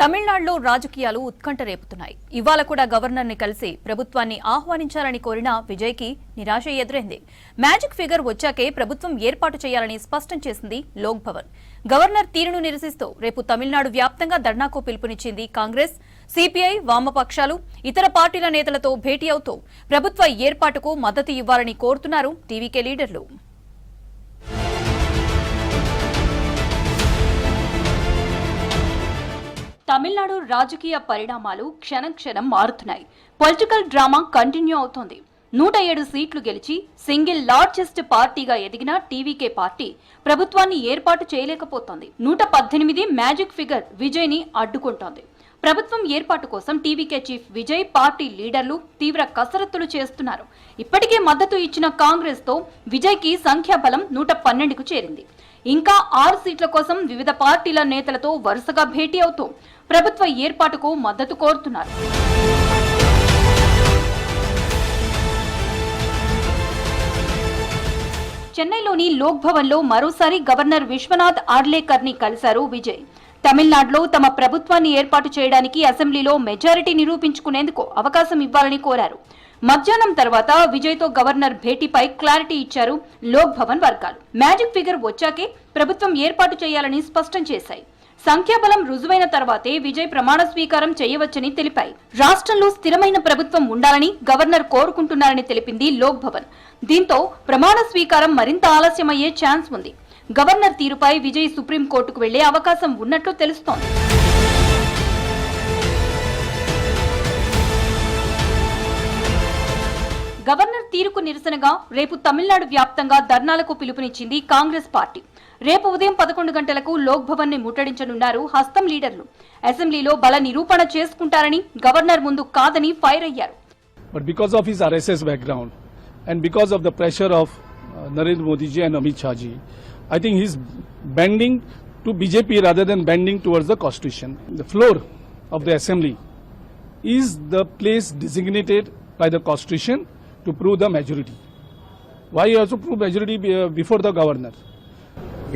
తమిళనాడులో రాజకీయాలు ఉత్కంఠ రేపుతున్నాయి. ఇవాళ కూడా గవర్నర్ని కలిసి ప్రభుత్వాన్ని ఆహ్వానించాలని కోరిన విజయ్కి నిరాశ ఎదురైంది. మ్యాజిక్ ఫిగర్ వచ్చాకే ప్రభుత్వం ఏర్పాటు చేయాలని స్పష్టం చేసింది లోక్ భవన్. గవర్నర్ తీరును నిరసిస్తూ రేపు తమిళనాడు వ్యాప్తంగా ధర్నాకు పిలుపునిచ్చింది కాంగ్రెస్. సిపిఐ, వామపక్షాలు, ఇతర పార్టీల నేతలతో భేటీ అవుతూ ప్రభుత్వ ఏర్పాటుకు మద్దతు ఇవ్వాలని కోరుతున్నారు టీవీకే లీడర్లు. తమిళనాడు రాజకీయ పరిణామాలు క్షణం క్షణం మారుతున్నాయి. పొలిటికల్ డ్రామా కంటిన్యూ అవుతోంది. 107 సీట్లు గెలిచి సింగిల్ లార్జెస్ట్ పార్టీగా ఎదిగిన టీవీకే పార్టీ ప్రభుత్వాన్ని ఏర్పాటు చేయలేకపోతోంది. 118 మ్యాజిక్ ఫిగర్ విజయ్ ని అడ్డుకుంటోంది. ప్రభుత్వం ఏర్పాటు కోసం టీవీకే చీఫ్ విజయ్, పార్టీ లీడర్లు తీవ్ర కసరత్తులు చేస్తున్నారు. ఇప్పటికే మద్దతు ఇచ్చిన కాంగ్రెస్ తో విజయ్ కి సంఖ్యాబలం 112కు చేరింది. ఇంకా 6 సీట్ల కోసం వివిధ పార్టీల నేతలతో వరుసగా భేటీ అవుతూ ప్రభుత్వ ఏర్పాటుకు మద్దతు కోరుతున్నారు. చెన్నైలోని లోక్ భవన్ లో మరోసారి గవర్నర్ విశ్వనాథ్ ఆర్లేకర్ ని కలిశారు విజయ్. తమిళనాడులో తమ ప్రభుత్వాన్ని ఏర్పాటు చేయడానికి అసెంబ్లీలో మెజారిటీ నిరూపించుకునేందుకు అవకాశం ఇవ్వాలని కోరారు. మధ్యాహ్నం తర్వాత విజయ్ తో గవర్నర్ భేటీపై క్లారిటీ ఇచ్చారు లోక్ భవన్ వర్గాలు. మ్యాజిక్ ఫిగర్ వచ్చాకే ప్రభుత్వం ఏర్పాటు చేయాలని స్పష్టం చేశాయి. సంఖ్యాబలం రుజువైన తర్వాతే విజయ్ ప్రమాణ స్వీకారం చేయవచ్చని తెలిపాయి. రాష్ట్రంలో స్థిరమైన ప్రభుత్వం ఉండాలని గవర్నర్ కోరుకుంటున్నారని తెలిపింది లోక్ భవన్. దీంతో ప్రమాణ స్వీకారం మరింత ఆలస్యమయ్యే ఛాన్స్ ఉంది. గవర్నర్ తీరుపై విజయ్ సుప్రీంకోర్టుకు వెళ్లే అవకాశం ఉన్నట్లు తెలుస్తోంది. గవర్నర్ తీరుకు నిరసనగా రేపు తమిళనాడు వ్యాప్తంగా ధర్నాలకు పిలుపునిచ్చింది కాంగ్రెస్ పార్టీ. రేపు ఉదయం 11 గంటలకు లోక్ భవన్ ని ముట్టడించనున్నారు హస్తం లీడర్లు. అసెంబ్లీలో బల నిరూపణ చేసుకుంటారని గవర్నర్ ముందు కాదని ఫైర్ అయ్యారు. But because of his RSS background and because of the pressure of Narendra Modi ji and Amit Shah ji, I think he's bending to BJP rather than bending towards the constitution. The floor of the assembly is the place designated by the constitution to prove the majority. Why you have to prove majority before the governor?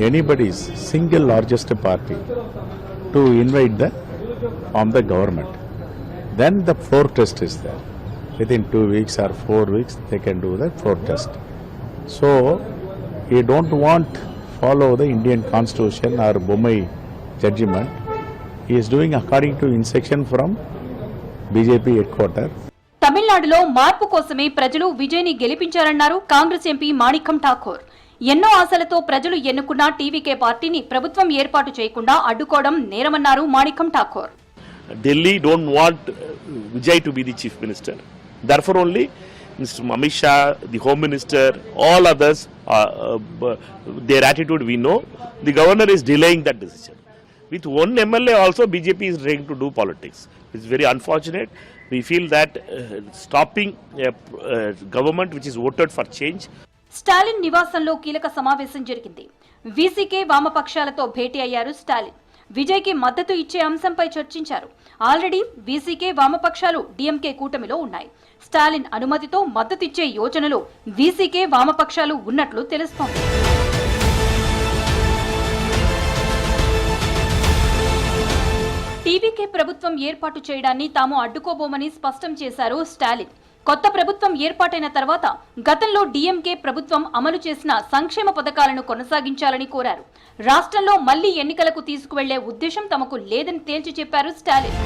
Anybody's single largest party to invite the from the government. Then the floor test is there. Within 2 weeks or 4 weeks they can do the floor test. So you don't want follow the Indian constitution or Bombay judgment. He is doing according to instruction from BJP headquarters. తమిళనాడులో మార్పు కోసమే ప్రజలు విజయ్ ని గెలిపించారన్నారు Congress MP Manikam Thakur. ఎన్నో ఆశలతో ప్రజలు ఎన్నుకున్న TVK పార్టీని ప్రభుత్వం ఏర్పాటు చేయకుండా అడ్డుకోవడం నేరమన్నారు Manikam Thakur. Delhi don't want Vijay to be the chief minister. Therefore only Mr. Amit Shah, the home minister, all others, their attitude we know. The governor is delaying that decision. With one MLA also BJP is trying to do politics. It's very unfortunate. We feel that stopping a government which is voted for change. Stalin నివాసంలో కీలక సమావేశం జరిగింది. VCK వామపక్షాలతో భేటీ అయ్యారు స్టాలిన్. విజయ్ కి మద్దతు ఇచ్చే అంశంపై చర్చించారు. ఆల్రెడీ వీసీకే వామపక్షాలు డీఎంకే కూటమిలో ఉన్నాయి. స్టాలిన్ అనుమతితో మద్దతిచ్చే యోచనలో వీసీకే వామపక్షాలు ఉన్నట్లు తెలుస్తోంది. టీవీకే ప్రభుత్వం ఏర్పాటు చేయడాన్ని తాము అడ్డుకోబోమని స్పష్టం చేశారు స్టాలిన్. కొత్త ప్రభుత్వం ఏర్పాటైన తర్వాత గతంలో డీఎంకే ప్రభుత్వం అమలు చేసిన సంక్షేమ పథకాలను కొనసాగించాలని కోరారు. రాష్ట్రంలో మళ్లీ ఎన్నికలకు తీసుకువెళ్లే ఉద్దేశం తమకు లేదని తేల్చి చెప్పారు స్టాలిన్.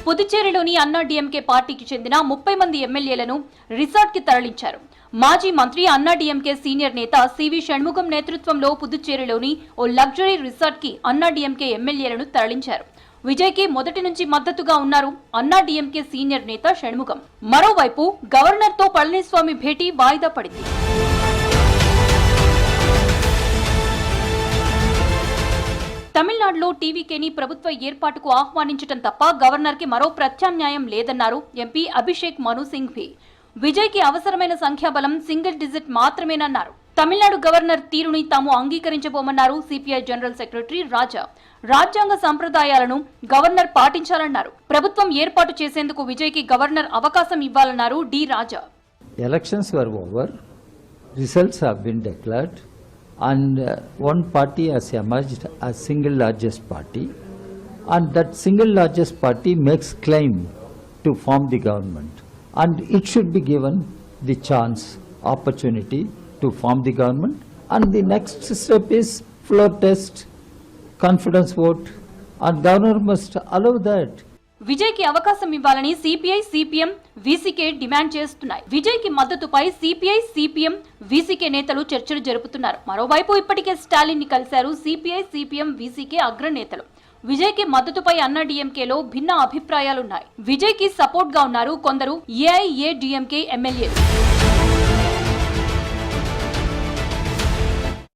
పుదుచ్చేరిలోని అన్నా డీఎంకే పార్టీకి చెందిన 30 మంది ఎమ్మెల్యేలను రిసార్ట్ కి తరలించారు. మాజీ మంత్రి అన్నా డీఎంకే సీనియర్ నేత సివి షణ్ముగం నేతృత్వంలో పుదుచ్చేరిలోని ఓ లగ్జరీ రిసార్ట్ కి అన్నా డీఎంకే ఎమ్మెల్యేలను తరలించారు. విజయ్ కి మొదటి నుంచి మద్దతుగా ఉన్నారు అన్నా డీఎంకే సీనియర్ నేత షణ్ముగం. మరోవైపు గవర్నర్ తో పళనిస్వామి భేటీ వాయిదా పడింది. తమిళనాడులో టీవీకేని ప్రభుత్వ ఏర్పాటుకు ఆహ్వానించడం తప్ప గవర్నర్ కి మరో ప్రత్యామ్నాయం లేదన్నారు ఎంపీ అభిషేక్ మను సింఘ్వి. విజయ్ కి అవసరమైన సంఖ్యాబలం సింగిల్ డిజిట్ మాత్రమేనన్నారు. తమిళనాడు గవర్నర్ తీరుని తాము అంగీకరించబోమన్నారు సిపిఐ జనరల్ సెక్రటరీ రాజా. రాజ్యాంగ సంప్రదాయాలను గవర్నర్ పాటించాలన్నారు. ప్రభుత్వం ఏర్పాటు చేసేందుకు విజయ్ కి గవర్నర్ అవకాశం ఇవ్వాలన్నారు D Raja. Elections were over, results have been declared. and one party has emerged as single largest party, and that single largest party makes claim to form the government, and it should be given the chance, opportunity to form the government, and the next step is floor test, confidence vote, and governor must allow that. Vijay కి అవకాశం ఇవ్వాలని CPI CPM VCK demand చేస్తున్నాయి. విజయ్ కి మద్దతుపై CPI CPM VCK నేతలు చర్చలు జరుపుతున్నారు. మరోవైపు ఇప్పటికే స్టాలిన్ ని కలిశారు సిపిఐ సిపిఎం వీసీకే అగ్రనేతలు. విజయ్ కి మద్దతుపై అన్నాడీఎంకేలో భిన్న అభిప్రాయాలున్నాయి. విజయ్ కి సపోర్ట్ గా ఉన్నారు కొందరు ఏఐఏడీఎంకే ఎమ్మెల్యేలు.